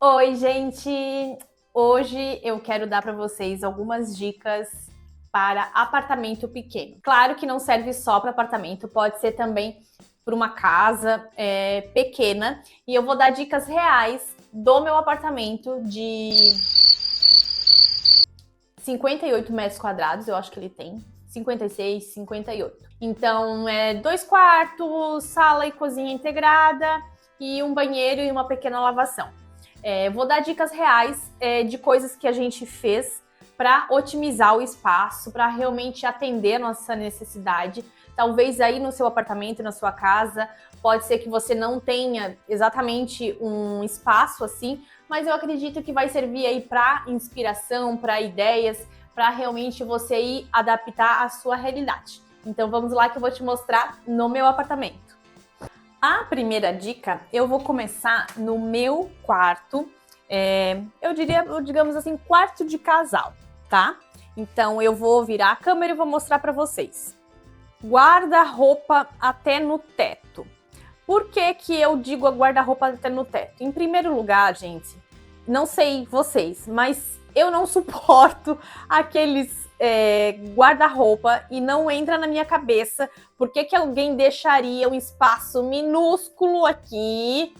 Oi, gente! Hoje eu quero dar para vocês algumas dicas para apartamento pequeno. Claro que não serve só para apartamento, pode ser também para uma casa pequena. E eu vou dar dicas reais do meu apartamento de 58 metros quadrados, eu acho que ele tem. 56, 58. Então, 2 quartos, sala e cozinha integrada e um banheiro e uma pequena lavação. Vou dar dicas reais de coisas que a gente fez para otimizar o espaço, para realmente atender a nossa necessidade. Talvez aí no seu apartamento, na sua casa, pode ser que você não tenha exatamente um espaço assim, mas eu acredito que vai servir aí para inspiração, para ideias, para realmente você ir adaptar à sua realidade. Então vamos lá que eu vou te mostrar no meu apartamento. A primeira dica, eu vou começar no meu quarto, eu diria, digamos assim, quarto de casal, tá? Então eu vou virar a câmera e vou mostrar para vocês. Guarda-roupa até no teto. Por que que eu digo guarda-roupa até no teto? Em primeiro lugar, gente, não sei vocês, mas eu não suporto aqueles guarda-roupa e não entra na minha cabeça por que que alguém deixaria um espaço minúsculo aqui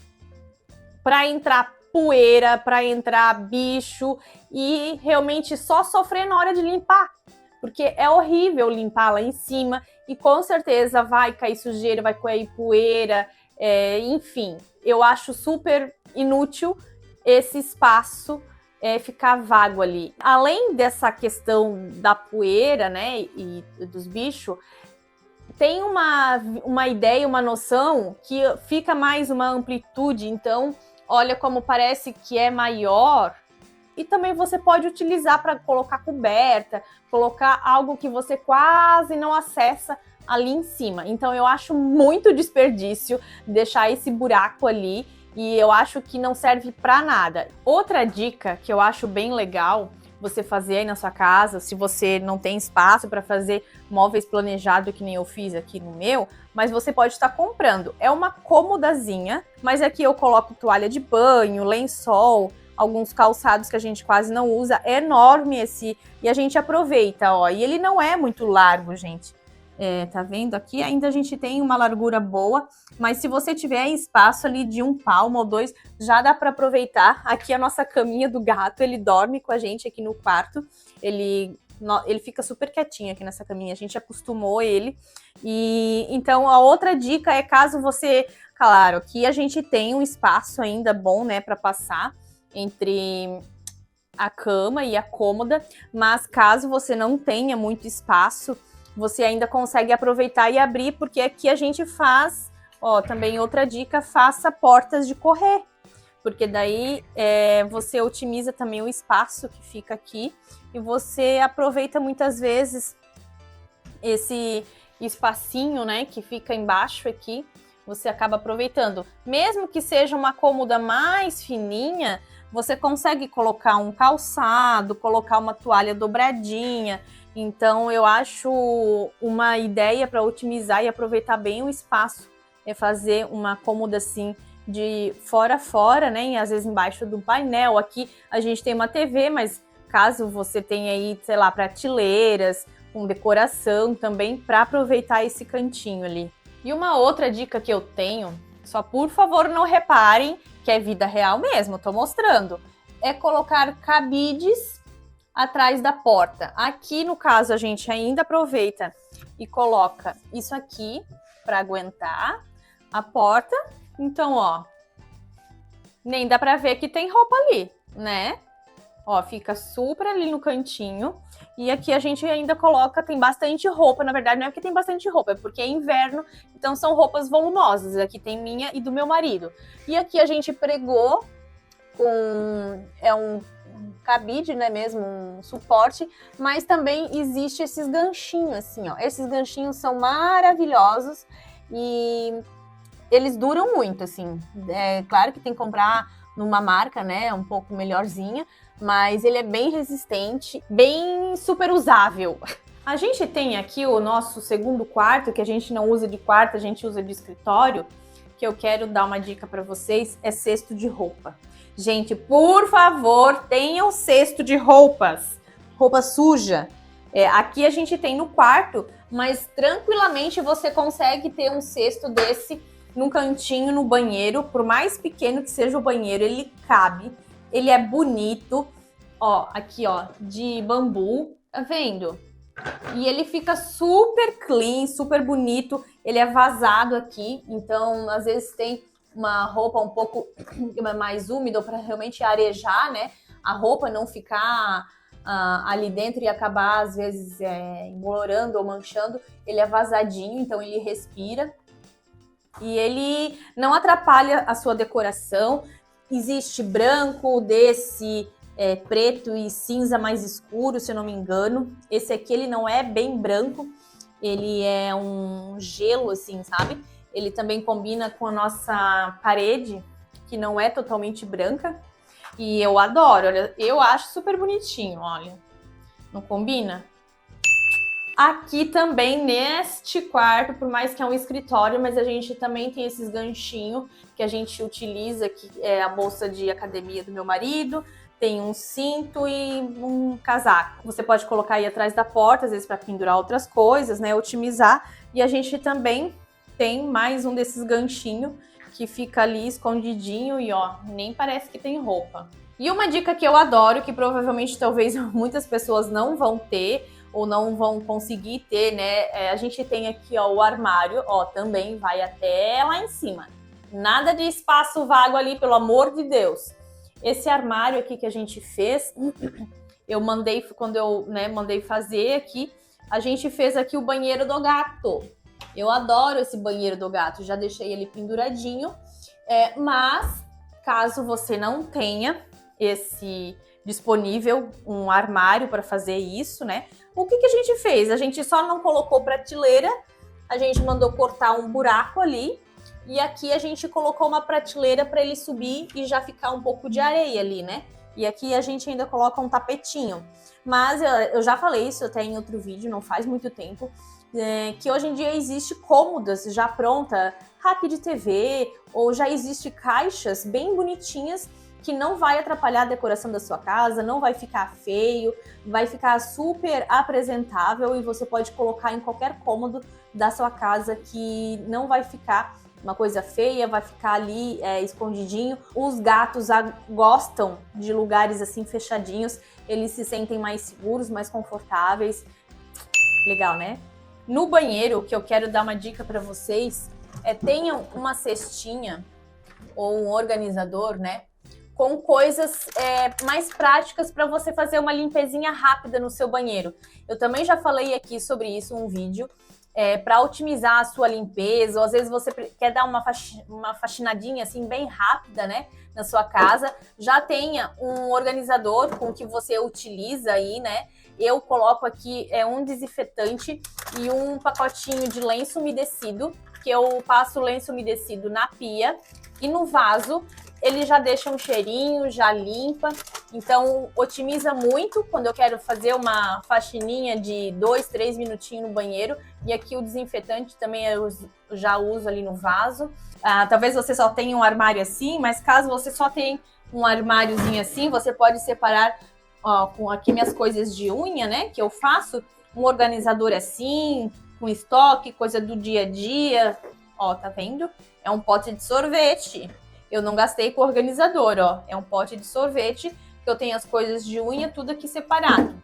para entrar poeira, para entrar bicho e realmente só sofrer na hora de limpar. Porque é horrível limpar lá em cima e com certeza vai cair sujeira, vai cair poeira, enfim. Eu acho super inútil esse espaço ficar vago ali. Além dessa questão da poeira, né, e dos bichos, tem uma ideia, uma noção que fica mais uma amplitude. Então, olha como parece que é maior. E também você pode utilizar para colocar coberta, colocar algo que você quase não acessa ali em cima. Então eu acho muito desperdício deixar esse buraco ali e eu acho que não serve para nada. Outra dica que eu acho bem legal você fazer aí na sua casa, se você não tem espaço para fazer móveis planejados que nem eu fiz aqui no meu, mas você pode estar comprando. É uma cômodazinha, mas aqui eu coloco toalha de banho, lençol, alguns calçados que a gente quase não usa. É enorme esse e a gente aproveita, ó. E ele não é muito largo, gente. Tá vendo? Aqui ainda a gente tem uma largura boa, mas se você tiver espaço ali de 1 palmo ou 2, já dá para aproveitar. Aqui a nossa caminha do gato, ele dorme com a gente aqui no quarto. Ele fica super quietinho aqui nessa caminha, a gente acostumou ele. E então a outra dica é caso você, claro, aqui a gente tem um espaço ainda bom, né, para passar entre a cama e a cômoda, mas caso você não tenha muito espaço, você ainda consegue aproveitar e abrir, porque aqui a gente faz, ó, também outra dica, faça portas de correr, porque daí você otimiza também o espaço que fica aqui e você aproveita muitas vezes esse espacinho, né, que fica embaixo aqui, você acaba aproveitando. Mesmo que seja uma cômoda mais fininha, você consegue colocar um calçado, colocar uma toalha dobradinha. Então, eu acho uma ideia para otimizar e aproveitar bem o espaço é fazer uma cômoda assim de fora a fora, né? E às vezes embaixo do painel. Aqui a gente tem uma TV, mas caso você tenha aí, sei lá, prateleiras com decoração também para aproveitar esse cantinho ali. E uma outra dica que eu tenho, só por favor não reparem que é vida real mesmo, tô mostrando, é colocar cabides atrás da porta. Aqui, no caso, a gente ainda aproveita e coloca isso aqui para aguentar a porta. Então, ó, nem dá para ver que tem roupa ali, né? Ó, fica super ali no cantinho. E aqui a gente ainda coloca, tem bastante roupa. Na verdade, não é porque tem bastante roupa, é porque é inverno, então são roupas volumosas. Aqui tem minha e do meu marido. E aqui a gente pregou com um cabide, né, mesmo, um suporte, mas também existe esses ganchinhos, assim, ó. Esses ganchinhos são maravilhosos e eles duram muito, assim. É claro que tem que comprar numa marca, né, um pouco melhorzinha, mas ele é bem resistente, bem super usável. A gente tem aqui o nosso segundo quarto, que a gente não usa de quarto, a gente usa de escritório, que eu quero dar uma dica para vocês, é cesto de roupa. Gente, por favor, tenham cesto de roupas. Roupa suja. Aqui a gente tem no quarto, mas tranquilamente você consegue ter um cesto desse num cantinho no banheiro. Por mais pequeno que seja o banheiro, ele cabe. Ele é bonito. Ó, aqui ó, de bambu. Tá vendo? E ele fica super clean, super bonito. Ele é vazado aqui, então às vezes tem uma roupa um pouco mais úmida para realmente arejar, né? A roupa não ficar ali dentro e acabar às vezes embolorando ou manchando. Ele é vazadinho, então ele respira e ele não atrapalha a sua decoração. Existe branco desse preto e cinza mais escuro, se eu não me engano. Esse aqui ele não é bem branco, ele é um gelo assim, sabe? Ele também combina com a nossa parede, que não é totalmente branca. E eu adoro, olha, eu acho super bonitinho, olha. Não combina? Aqui também, neste quarto, por mais que é um escritório, mas a gente também tem esses ganchinhos que a gente utiliza, que é a bolsa de academia do meu marido, tem um cinto e um casaco. Você pode colocar aí atrás da porta, às vezes para pendurar outras coisas, né? Otimizar. E a gente também tem mais um desses ganchinhos que fica ali escondidinho e ó, nem parece que tem roupa. E uma dica que eu adoro, que provavelmente talvez muitas pessoas não vão ter ou não vão conseguir ter, né? A gente tem aqui ó, o armário, ó, também vai até lá em cima. Nada de espaço vago ali, pelo amor de Deus. Esse armário aqui que a gente fez, eu mandei, quando eu mandei fazer aqui, a gente fez aqui o banheiro do gato. Eu adoro esse banheiro do gato, já deixei ele penduradinho, mas caso você não tenha esse disponível, um armário para fazer isso, né? O que a gente fez? A gente só não colocou prateleira, a gente mandou cortar um buraco ali, e aqui a gente colocou uma prateleira para ele subir e já ficar um pouco de areia ali, né? E aqui a gente ainda coloca um tapetinho. Mas eu já falei isso até em outro vídeo, não faz muito tempo, que hoje em dia existe cômodas já pronta, rack de TV, ou já existe caixas bem bonitinhas que não vai atrapalhar a decoração da sua casa, não vai ficar feio, vai ficar super apresentável e você pode colocar em qualquer cômodo da sua casa que não vai ficar uma coisa feia, vai ficar ali escondidinho. Os gatos gostam de lugares assim fechadinhos, eles se sentem mais seguros, mais confortáveis. Legal, né? No banheiro, que eu quero dar uma dica para vocês, tenham uma cestinha ou um organizador, né? Com coisas mais práticas para você fazer uma limpezinha rápida no seu banheiro. Eu também já falei aqui sobre isso em um vídeo. Para otimizar a sua limpeza, ou às vezes você quer dar uma faxinadinha assim bem rápida, né, na sua casa, já tenha um organizador com que você utiliza aí, né? Eu coloco aqui um desinfetante e um pacotinho de lenço umedecido, que eu passo o lenço umedecido na pia e no vaso. Ele já deixa um cheirinho, já limpa, então otimiza muito quando eu quero fazer uma faxininha de 2, 3 minutinhos no banheiro. E aqui o desinfetante também eu já uso ali no vaso. Talvez você só tenha um armário assim, mas caso você só tenha um armáriozinho assim, você pode separar com aqui minhas coisas de unha, né, que eu faço, um organizador assim, com estoque, coisa do dia a dia. Ó, tá vendo? É um pote de sorvete. Eu não gastei com organizador, ó. É um pote de sorvete, que eu tenho as coisas de unha, tudo aqui separado.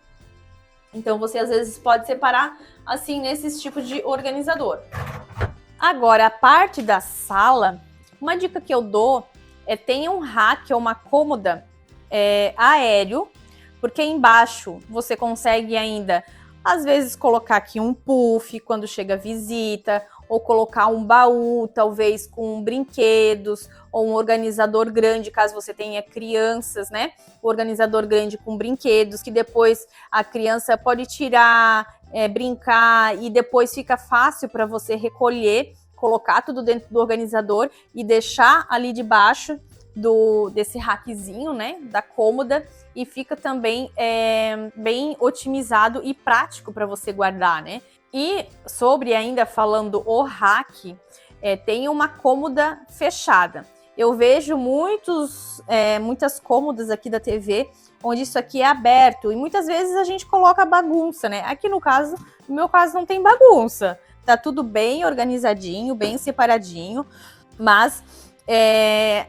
Então, você às vezes pode separar, assim, nesses tipos de organizador. Agora, a parte da sala, uma dica que eu dou tenha um rack ou uma cômoda aéreo, porque embaixo você consegue ainda, às vezes, colocar aqui um puff quando chega visita, ou colocar um baú, talvez com brinquedos, ou um organizador grande, caso você tenha crianças, né? O organizador grande com brinquedos, que depois a criança pode tirar, brincar, e depois fica fácil para você recolher, colocar tudo dentro do organizador e deixar ali debaixo desse rackzinho, né? Da cômoda, e fica também bem otimizado e prático para você guardar, né? E sobre ainda falando o rack, tem uma cômoda fechada. Eu vejo muitas cômodas aqui da TV, onde isso aqui é aberto, e muitas vezes a gente coloca bagunça, né? Aqui no meu caso não tem bagunça, tá tudo bem organizadinho, bem separadinho, mas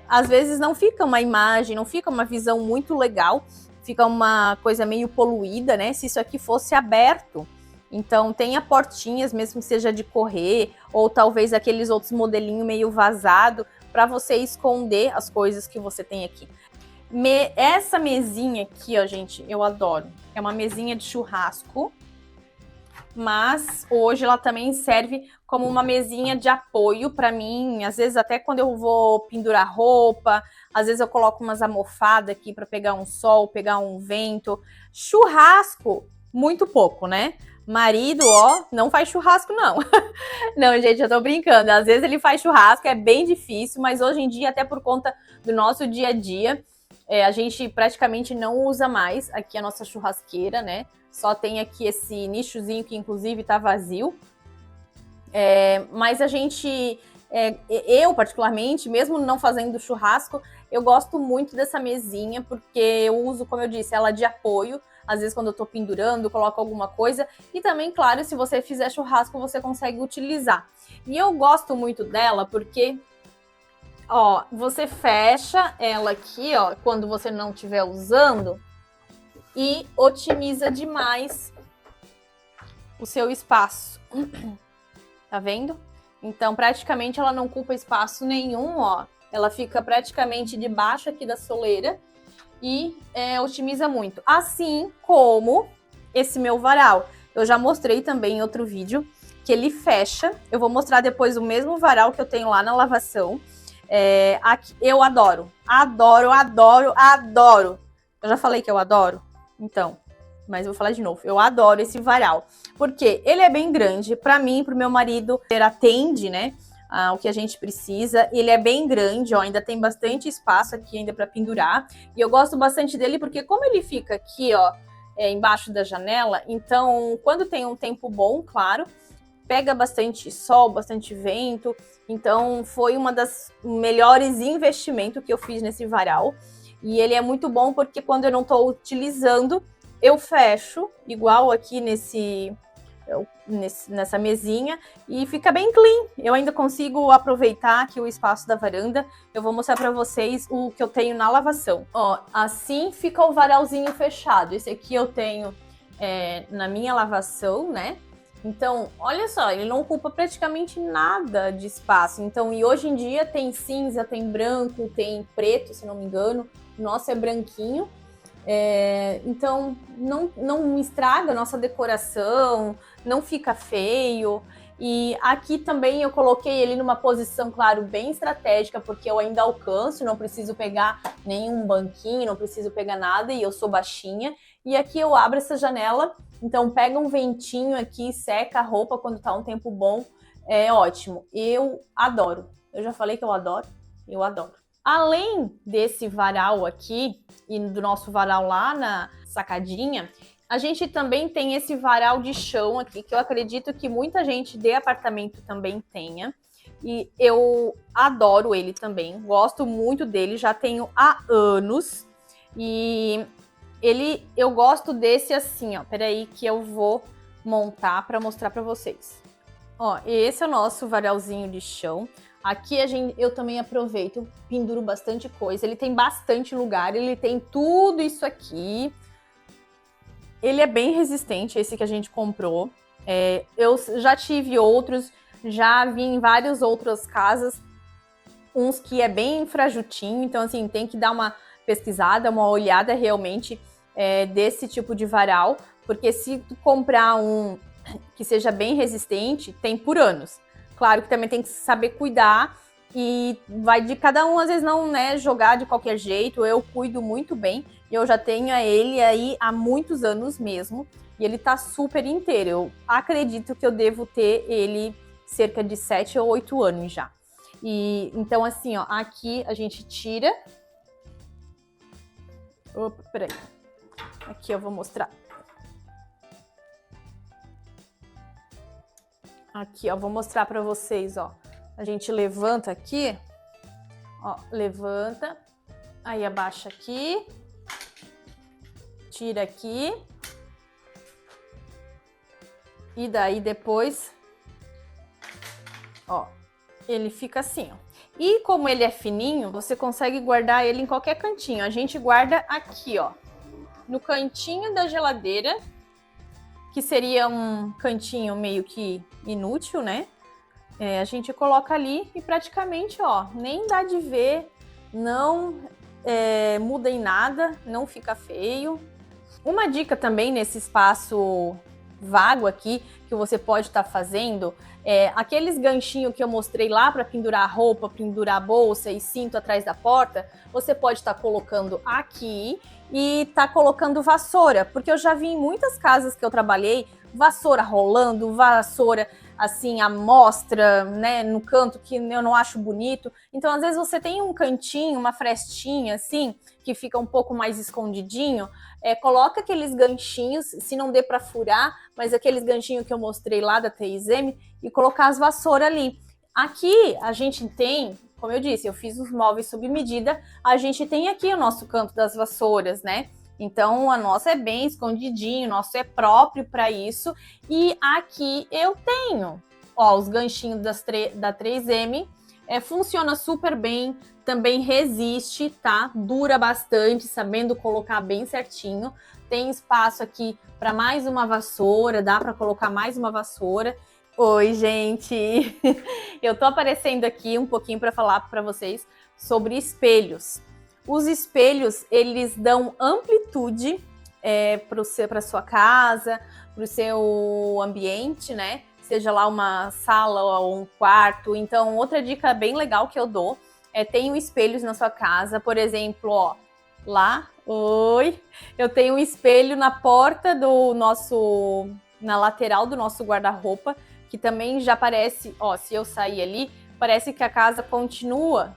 às vezes não fica uma imagem, não fica uma visão muito legal, fica uma coisa meio poluída, né? Se isso aqui fosse aberto. Então, tenha portinhas, mesmo que seja de correr, ou talvez aqueles outros modelinhos meio vazado, para você esconder as coisas que você tem aqui. Essa mesinha aqui, ó, gente, eu adoro. É uma mesinha de churrasco, mas hoje ela também serve como uma mesinha de apoio para mim. Às vezes até quando eu vou pendurar roupa, às vezes eu coloco umas almofadas aqui para pegar um sol, pegar um vento. Churrasco, muito pouco, né? Marido, ó, não faz churrasco, não. Não, gente, eu tô brincando. Às vezes ele faz churrasco, é bem difícil, mas hoje em dia, até por conta do nosso dia a dia, a gente praticamente não usa mais aqui a nossa churrasqueira, né? Só tem aqui esse nichozinho que, inclusive, tá vazio. Mas a gente, eu particularmente, mesmo não fazendo churrasco, eu gosto muito dessa mesinha, porque eu uso, como eu disse, ela de apoio. Às vezes quando eu tô pendurando, coloco alguma coisa. E também, claro, se você fizer churrasco, você consegue utilizar. E eu gosto muito dela porque, ó, você fecha ela aqui, ó, quando você não estiver usando e otimiza demais o seu espaço. Tá vendo? Então, praticamente ela não ocupa espaço nenhum, ó. Ela fica praticamente debaixo aqui da soleira e otimiza muito. Assim como esse meu varal. Eu já mostrei também em outro vídeo que ele fecha. Eu vou mostrar depois o mesmo varal que eu tenho lá na lavação. Aqui, eu adoro. Adoro, adoro, adoro. Eu já falei que eu adoro? Então, mas eu vou falar de novo. Eu adoro esse varal. Porque ele é bem grande. Para mim, para o meu marido, ele atende, né? O que a gente precisa. Ele é bem grande, ó, ainda tem bastante espaço aqui ainda para pendurar. E eu gosto bastante dele porque como ele fica aqui, ó, embaixo da janela, então quando tem um tempo bom, claro, pega bastante sol, bastante vento. Então foi uma das melhores investimentos que eu fiz nesse varal. E ele é muito bom porque quando eu não estou utilizando, eu fecho, igual aqui nessa mesinha, e fica bem clean. Eu ainda consigo aproveitar aqui o espaço da varanda. Eu vou mostrar para vocês o que eu tenho na lavação. Ó, assim fica o varalzinho fechado. Esse aqui eu tenho na minha lavação, né? Então, olha só, ele não ocupa praticamente nada de espaço. Então, e hoje em dia tem cinza, tem branco, tem preto, se não me engano. O nosso é branquinho. Então não estraga a nossa decoração, não fica feio. E aqui também eu coloquei ele numa posição, claro, bem estratégica, porque eu ainda alcanço, não preciso pegar nenhum banquinho, não preciso pegar nada, e eu sou baixinha. E aqui eu abro essa janela, então pega um ventinho aqui, seca a roupa quando tá um tempo bom, é ótimo. Eu adoro. Eu já falei que eu adoro, eu adoro. Além desse varal aqui e do nosso varal lá na sacadinha, a gente também tem esse varal de chão aqui, que eu acredito que muita gente de apartamento também tenha. E eu adoro ele também, gosto muito dele, já tenho há anos. E eu gosto desse assim, ó. Peraí que eu vou montar para mostrar para vocês. Ó, esse é o nosso varalzinho de chão. Aqui eu também aproveito, penduro bastante coisa. Ele tem bastante lugar, ele tem tudo isso aqui. Ele é bem resistente, esse que a gente comprou. Eu já tive outros, já vi em várias outras casas, uns que é bem frajutinho. Então, assim, tem que dar uma pesquisada, uma olhada realmente desse tipo de varal. Porque se tu comprar um que seja bem resistente, tem por anos. Claro que também tem que saber cuidar e vai de cada um, às vezes não, né, jogar de qualquer jeito. Eu cuido muito bem e eu já tenho ele aí há muitos anos mesmo e ele tá super inteiro. Eu acredito que eu devo ter ele cerca de 7 ou 8 anos já. E então assim, ó, aqui a gente tira. Opa, peraí. Aqui eu vou mostrar. Aqui, ó, vou mostrar pra vocês, ó. A gente levanta aqui, Ó, levanta, aí abaixa aqui, tira aqui. E daí depois, ó, ele fica assim, ó. E como ele é fininho, você consegue guardar ele em qualquer cantinho. A gente guarda aqui, ó, no cantinho da geladeira, que seria um cantinho meio que inútil, né? A gente coloca ali e praticamente, ó, nem dá de ver, não muda em nada, não fica feio. Uma dica também nesse espaço vago aqui que você pode estar fazendo aqueles ganchinhos que eu mostrei lá para pendurar roupa, pendurar bolsa e cinto atrás da porta, você pode estar colocando aqui e tá colocando vassoura, porque eu já vi em muitas casas que eu trabalhei, vassoura rolando, vassoura assim, à mostra, né, no canto que eu não acho bonito. Então, às vezes você tem um cantinho, uma frestinha assim, que fica um pouco mais escondidinho, coloca aqueles ganchinhos, se não dê para furar, mas aqueles ganchinhos que eu mostrei lá da 3M e colocar as vassouras ali. Aqui a gente tem, como eu disse, eu fiz os móveis sob medida, a gente tem aqui o nosso canto das vassouras, né? Então, a nossa é bem escondidinho, o nosso é próprio para isso. E aqui eu tenho, ó, os ganchinhos da 3M, funciona super bem, também resiste, tá? Dura bastante, sabendo colocar bem certinho. Tem espaço aqui para mais uma vassoura, dá para colocar mais uma vassoura. Oi, gente! Eu tô aparecendo aqui um pouquinho para falar para vocês sobre espelhos. Os espelhos, eles dão amplitude para sua casa, para o seu ambiente, né? Seja lá uma sala ou um quarto. Então, outra dica bem legal que eu dou tenho espelhos na sua casa. Por exemplo, ó, lá, oi! Eu tenho um espelho na porta na lateral do nosso guarda-roupa, que também já parece, ó, se eu sair ali, parece que a casa continua.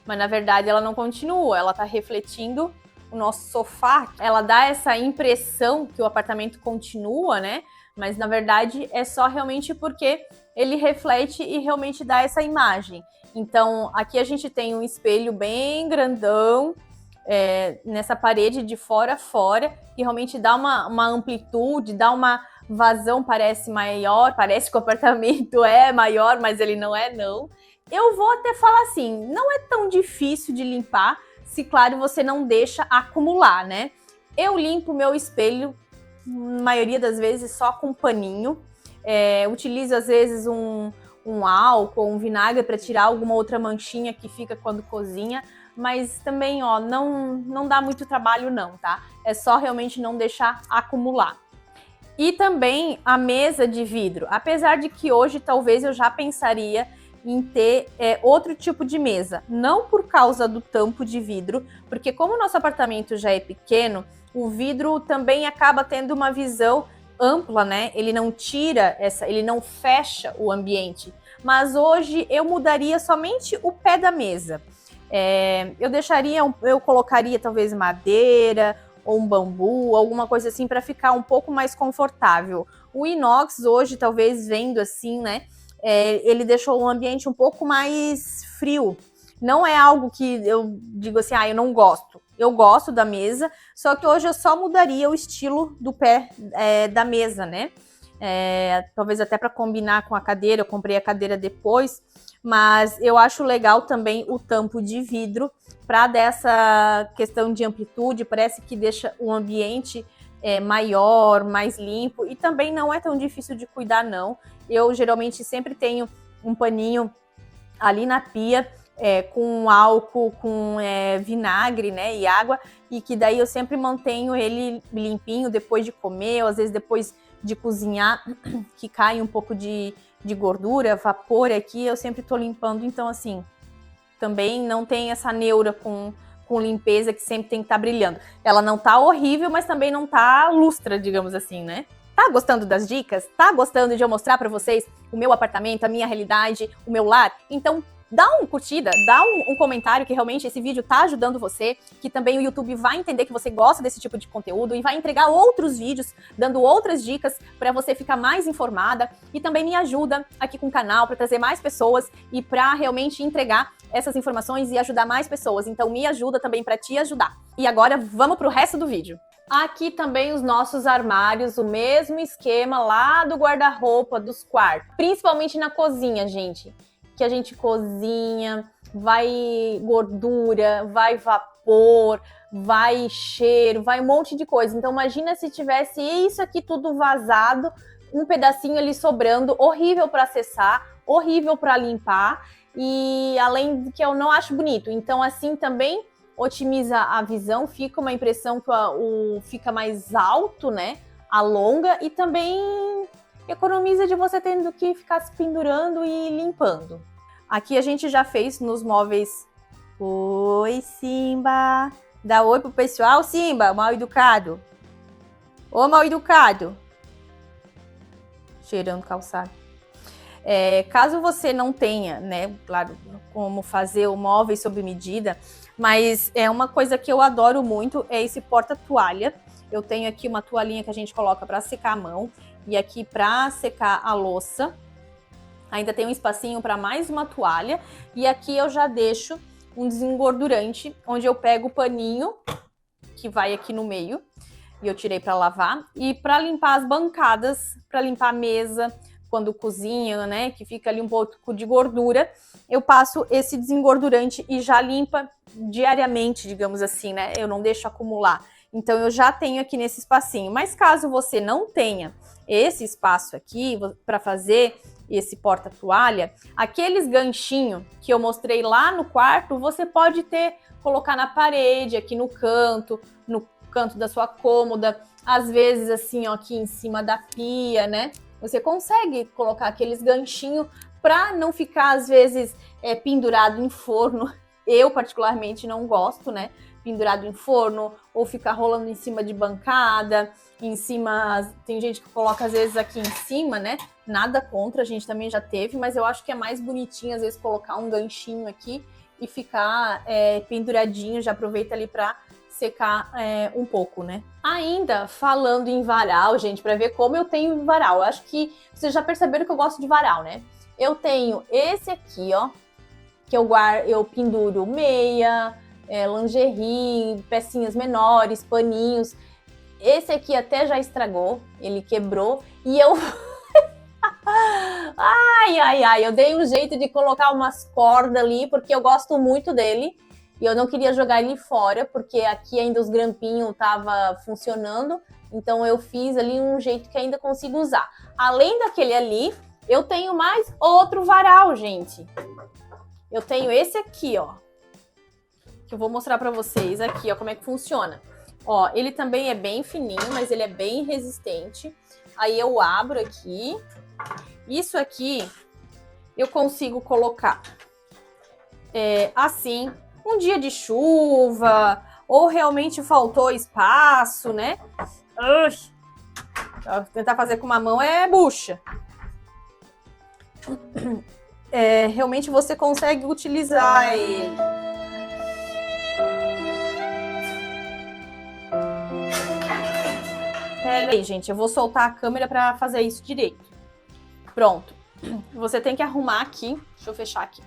Mas na verdade ela não continua, ela tá refletindo o nosso sofá. Ela dá essa impressão que o apartamento continua, né? Mas na verdade é só realmente porque ele reflete e realmente dá essa imagem. Então aqui a gente tem um espelho bem grandão nessa parede de fora a fora, que realmente dá uma amplitude, dá uma vazão, parece maior, parece que o apartamento é maior, mas ele não é não. Eu vou até falar assim, não é tão difícil de limpar, se claro você não deixa acumular, né? Eu limpo meu espelho, na maioria das vezes, só com paninho. Utilizo às vezes um álcool, um vinagre para tirar alguma outra manchinha que fica quando cozinha, mas também, ó, não dá muito trabalho não, tá? É só realmente não deixar acumular. E também a mesa de vidro, apesar de que hoje talvez eu já pensaria em ter outro tipo de mesa, não por causa do tampo de vidro, porque como o nosso apartamento já é pequeno, o vidro também acaba tendo uma visão ampla, né? Ele não tira ele não fecha o ambiente. Mas hoje eu mudaria somente o pé da mesa. Eu colocaria talvez madeira ou um bambu, alguma coisa assim para ficar um pouco mais confortável. O inox hoje, talvez vendo assim, né? Ele deixou o ambiente um pouco mais frio. Não é algo que eu digo assim, eu não gosto. Eu gosto da mesa, só que hoje eu só mudaria o estilo do pé da mesa, né? Talvez até para combinar com a cadeira, eu comprei a cadeira depois, mas eu acho legal também o tampo de vidro para dessa questão de amplitude, parece que deixa o ambiente maior, mais limpo, e também não é tão difícil de cuidar não. Eu geralmente sempre tenho um paninho ali na pia com álcool, com vinagre, né, e água, e que daí eu sempre mantenho ele limpinho depois de comer, ou às vezes depois de cozinhar, que cai um pouco de gordura, vapor aqui, eu sempre tô limpando, então assim, também não tem essa neura com limpeza que sempre tem que estar brilhando. Ela não tá horrível, mas também não tá lustra, digamos assim, né? Tá gostando das dicas? Tá gostando de eu mostrar para vocês o meu apartamento, a minha realidade, o meu lar? Então dá uma curtida, dá um comentário que realmente esse vídeo tá ajudando você, que também o YouTube vai entender que você gosta desse tipo de conteúdo e vai entregar outros vídeos dando outras dicas para você ficar mais informada, e também me ajuda aqui com o canal para trazer mais pessoas e para realmente entregar essas informações e ajudar mais pessoas. Então me ajuda também para te ajudar. E agora vamos para o resto do vídeo. Aqui também os nossos armários, o mesmo esquema lá do guarda-roupa dos quartos. Principalmente na cozinha, gente. Que a gente cozinha, vai gordura, vai vapor, vai cheiro, vai um monte de coisa. Então imagina se tivesse isso aqui tudo vazado, um pedacinho ali sobrando, horrível para acessar, horrível para limpar. E além de que eu não acho bonito. Então assim também otimiza a visão, fica uma impressão que fica mais alto, né? Alonga e também economiza de você tendo que ficar se pendurando e limpando. Aqui a gente já fez nos móveis. Oi, Simba! Dá oi pro pessoal, Simba, mal educado. Ô, mal educado. Cheirando calçado. Caso você não tenha, né, claro, como fazer o móvel sob medida, mas é uma coisa que eu adoro muito, é esse porta-toalha. Eu tenho aqui uma toalhinha que a gente coloca para secar a mão e aqui para secar a louça. Ainda tem um espacinho para mais uma toalha e aqui eu já deixo um desengordurante, onde eu pego o paninho que vai aqui no meio e eu tirei para lavar e para limpar as bancadas, para limpar a mesa, quando cozinha, né, que fica ali um pouco de gordura, eu passo esse desengordurante e já limpa diariamente, digamos assim, né, eu não deixo acumular. Então eu já tenho aqui nesse espacinho, mas caso você não tenha esse espaço aqui para fazer esse porta-toalha, aqueles ganchinhos que eu mostrei lá no quarto, você pode colocar na parede, aqui no canto da sua cômoda, às vezes assim, ó, aqui em cima da pia, né? Você consegue colocar aqueles ganchinhos para não ficar, às vezes, pendurado em forno. Eu, particularmente, não gosto, né? Pendurado em forno ou ficar rolando em cima de bancada, em cima... Tem gente que coloca, às vezes, aqui em cima, né? Nada contra, a gente também já teve, mas eu acho que é mais bonitinho, às vezes, colocar um ganchinho aqui e ficar penduradinho. Já aproveita ali para secar um pouco, né? Ainda falando em varal, gente, para ver como eu tenho varal. Eu acho que vocês já perceberam que eu gosto de varal, né? Eu tenho esse aqui, ó, que eu penduro meia, lingerie, pecinhas menores, paninhos. Esse aqui até já estragou, ele quebrou e eu... ai, eu dei um jeito de colocar umas cordas ali, porque eu gosto muito dele. E eu não queria jogar ele fora, porque aqui ainda os grampinhos estavam funcionando. Então eu fiz ali um jeito que ainda consigo usar. Além daquele ali, eu tenho mais outro varal, gente. Eu tenho esse aqui, ó. Que eu vou mostrar pra vocês aqui, ó, como é que funciona. Ó, ele também é bem fininho, mas ele é bem resistente. Aí eu abro aqui. Isso aqui eu consigo colocar assim... Um dia de chuva, ou realmente faltou espaço, né? Tentar fazer com uma mão é bucha. Realmente você consegue utilizar ele. Pera aí, gente, eu vou soltar a câmera para fazer isso direito. Pronto. Você tem que arrumar aqui, deixa eu fechar aqui.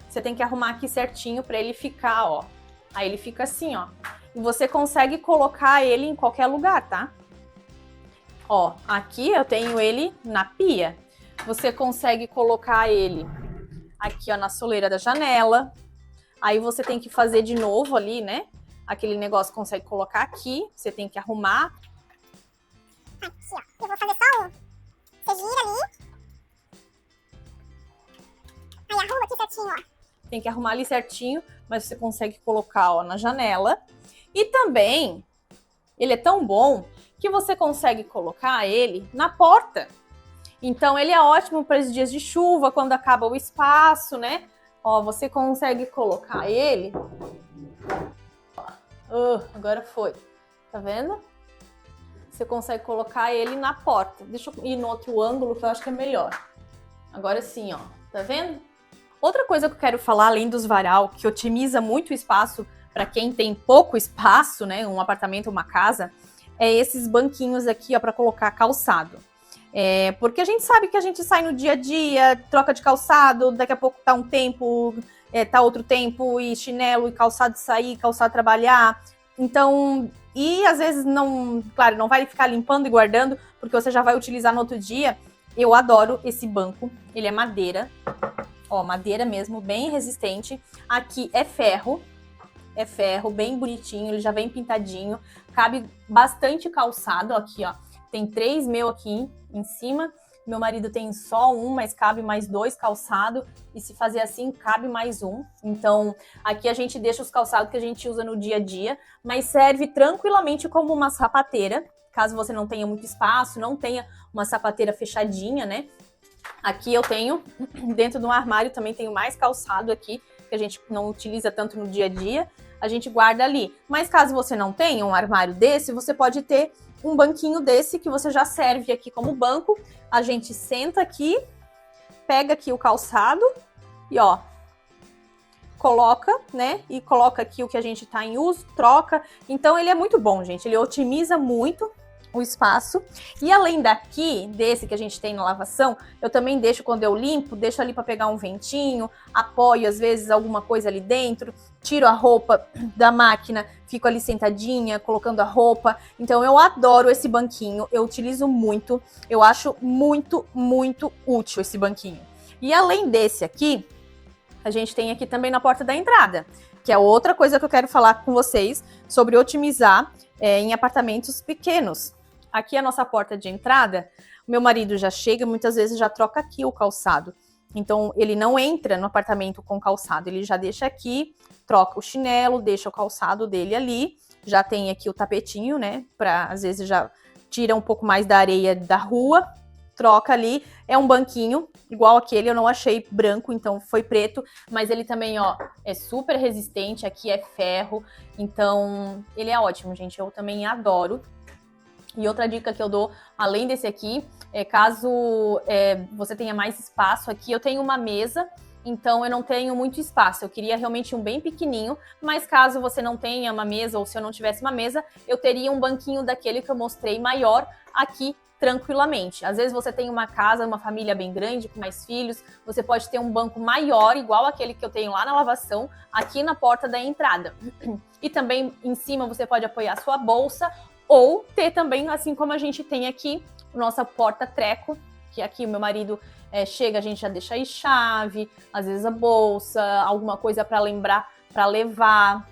Você tem que arrumar aqui certinho para ele ficar, ó. Aí ele fica assim, ó. E você consegue colocar ele em qualquer lugar, tá? Ó, aqui eu tenho ele na pia. Você consegue colocar ele aqui, ó, na soleira da janela. Aí você tem que fazer de novo ali, né? Aquele negócio consegue colocar aqui. Você tem que arrumar. Aqui, ó. Eu vou fazer só um. Você gira ali. Aí arruma aqui certinho, ó. Tem que arrumar ali certinho, mas você consegue colocar, ó, na janela. E também, ele é tão bom que você consegue colocar ele na porta. Então, ele é ótimo para os dias de chuva, quando acaba o espaço, né? Ó, você consegue colocar ele... agora foi. Tá vendo? Você consegue colocar ele na porta. Deixa eu ir no outro ângulo, que eu acho que é melhor. Agora sim, ó. Tá vendo? Outra coisa que eu quero falar, além dos varal, que otimiza muito o espaço para quem tem pouco espaço, né, um apartamento, uma casa, é esses banquinhos aqui, ó, para colocar calçado. Porque a gente sabe que a gente sai no dia a dia, troca de calçado, daqui a pouco tá um tempo, tá outro tempo, e chinelo, e calçado de sair, calçado de trabalhar. Então, e às vezes não, claro, não vai ficar limpando e guardando, porque você já vai utilizar no outro dia. Eu adoro esse banco, ele é madeira, ó, madeira mesmo, bem resistente. Aqui é ferro, bem bonitinho, ele já vem pintadinho, cabe bastante calçado aqui, ó. Tem 3 meu aqui em cima, meu marido tem só um, mas cabe mais 2 calçados, e se fazer assim, cabe mais um. Então, aqui a gente deixa os calçados que a gente usa no dia a dia, mas serve tranquilamente como uma sapateira, caso você não tenha muito espaço, não tenha uma sapateira fechadinha, né? Aqui eu tenho, dentro do armário também tenho mais calçado aqui, que a gente não utiliza tanto no dia a dia, a gente guarda ali. Mas caso você não tenha um armário desse, você pode ter um banquinho desse que você já serve aqui como banco. A gente senta aqui, pega aqui o calçado e ó, coloca, né? E coloca aqui o que a gente tá em uso, troca. Então ele é muito bom, gente. Ele otimiza muito o espaço. E além daqui, desse que a gente tem na lavação, eu também deixo, quando eu limpo, deixo ali para pegar um ventinho, apoio às vezes alguma coisa ali dentro, tiro a roupa da máquina, fico ali sentadinha, colocando a roupa. Então eu adoro esse banquinho, eu utilizo muito, eu acho muito, muito útil esse banquinho. E além desse aqui, a gente tem aqui também na porta da entrada, que é outra coisa que eu quero falar com vocês sobre otimizar em apartamentos pequenos. Aqui é a nossa porta de entrada, o meu marido já chega, muitas vezes já troca aqui o calçado. Então, ele não entra no apartamento com calçado, ele já deixa aqui, troca o chinelo, deixa o calçado dele ali, já tem aqui o tapetinho, né, às vezes já tira um pouco mais da areia da rua, troca ali, é um banquinho, igual aquele, eu não achei branco, então foi preto, mas ele também, ó, é super resistente, aqui é ferro, então ele é ótimo, gente, eu também adoro. E outra dica que eu dou, além desse aqui, caso você tenha mais espaço aqui, eu tenho uma mesa, então eu não tenho muito espaço, eu queria realmente um bem pequenininho, mas caso você não tenha uma mesa, ou se eu não tivesse uma mesa, eu teria um banquinho daquele que eu mostrei maior aqui, tranquilamente. Às vezes você tem uma casa, uma família bem grande, com mais filhos, você pode ter um banco maior, igual aquele que eu tenho lá na lavação, aqui na porta da entrada. E também em cima você pode apoiar sua bolsa, ou ter também, assim como a gente tem aqui, nossa porta-treco, que aqui o meu marido chega, a gente já deixa aí chave, às vezes a bolsa, alguma coisa para lembrar, para levar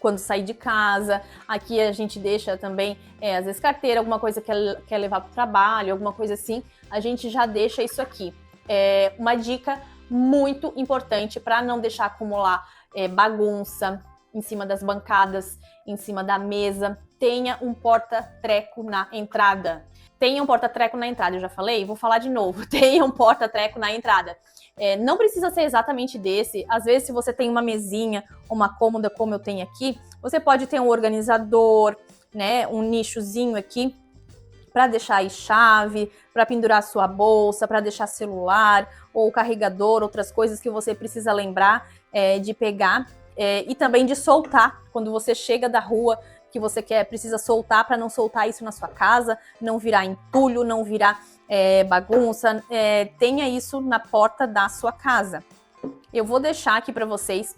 quando sair de casa. Aqui a gente deixa também, às vezes, carteira, alguma coisa que quer levar para o trabalho, alguma coisa assim, a gente já deixa isso aqui. É uma dica muito importante para não deixar acumular bagunça em cima das bancadas, em cima da mesa. Tenha um porta-treco na entrada. Tenha um porta-treco na entrada, eu já falei, vou falar de novo. Tenha um porta-treco na entrada. Não precisa ser exatamente desse. Às vezes, se você tem uma mesinha, uma cômoda como eu tenho aqui, você pode ter um organizador, né, um nichozinho aqui para deixar aí chave, para pendurar sua bolsa, para deixar celular ou carregador, outras coisas que você precisa lembrar de pegar e também de soltar quando você chega da rua, que você precisa soltar, para não soltar isso na sua casa, não virar entulho, não virar bagunça. Tenha isso na porta da sua casa. Eu vou deixar aqui para vocês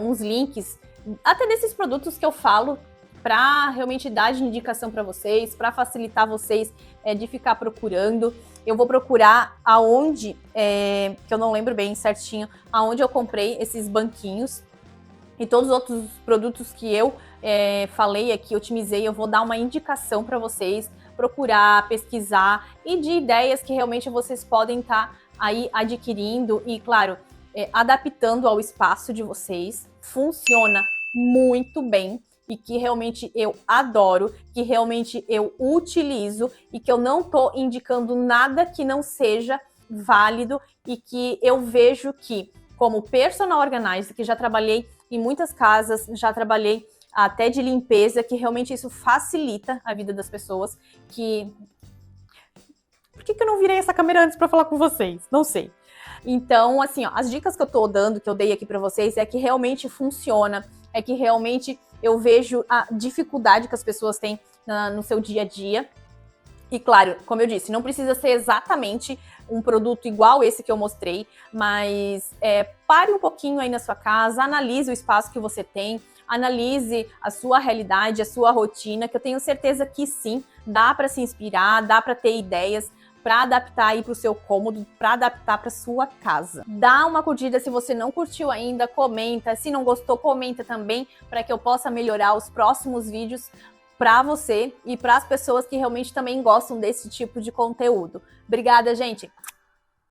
uns links, até desses produtos que eu falo, para realmente dar de indicação para vocês, para facilitar vocês de ficar procurando. Eu vou procurar aonde, que eu não lembro bem certinho, aonde eu comprei esses banquinhos. E todos os outros produtos que eu falei aqui, otimizei, eu vou dar uma indicação para vocês procurar, pesquisar e de ideias que realmente vocês podem estar aí adquirindo e, claro, adaptando ao espaço de vocês. Funciona muito bem e que realmente eu adoro, que realmente eu utilizo e que eu não tô indicando nada que não seja válido e que eu vejo que, como personal organizer, que já trabalhei em muitas casas, já trabalhei até de limpeza, que realmente isso facilita a vida das pessoas, Por que eu não virei essa câmera antes para falar com vocês? Não sei. Então, assim, ó, as dicas que eu tô dando, que eu dei aqui para vocês, é que realmente funciona, é que realmente eu vejo a dificuldade que as pessoas têm no seu dia a dia. E claro, como eu disse, não precisa ser exatamente um produto igual esse que eu mostrei, mas pare um pouquinho aí na sua casa, analise o espaço que você tem, analise a sua realidade, a sua rotina, que eu tenho certeza que sim, dá para se inspirar, dá para ter ideias para adaptar aí para o seu cômodo, para adaptar para sua casa. Dá uma curtida se você não curtiu ainda, comenta, se não gostou, comenta também, para que eu possa melhorar os próximos vídeos para você e para as pessoas que realmente também gostam desse tipo de conteúdo. Obrigada, gente!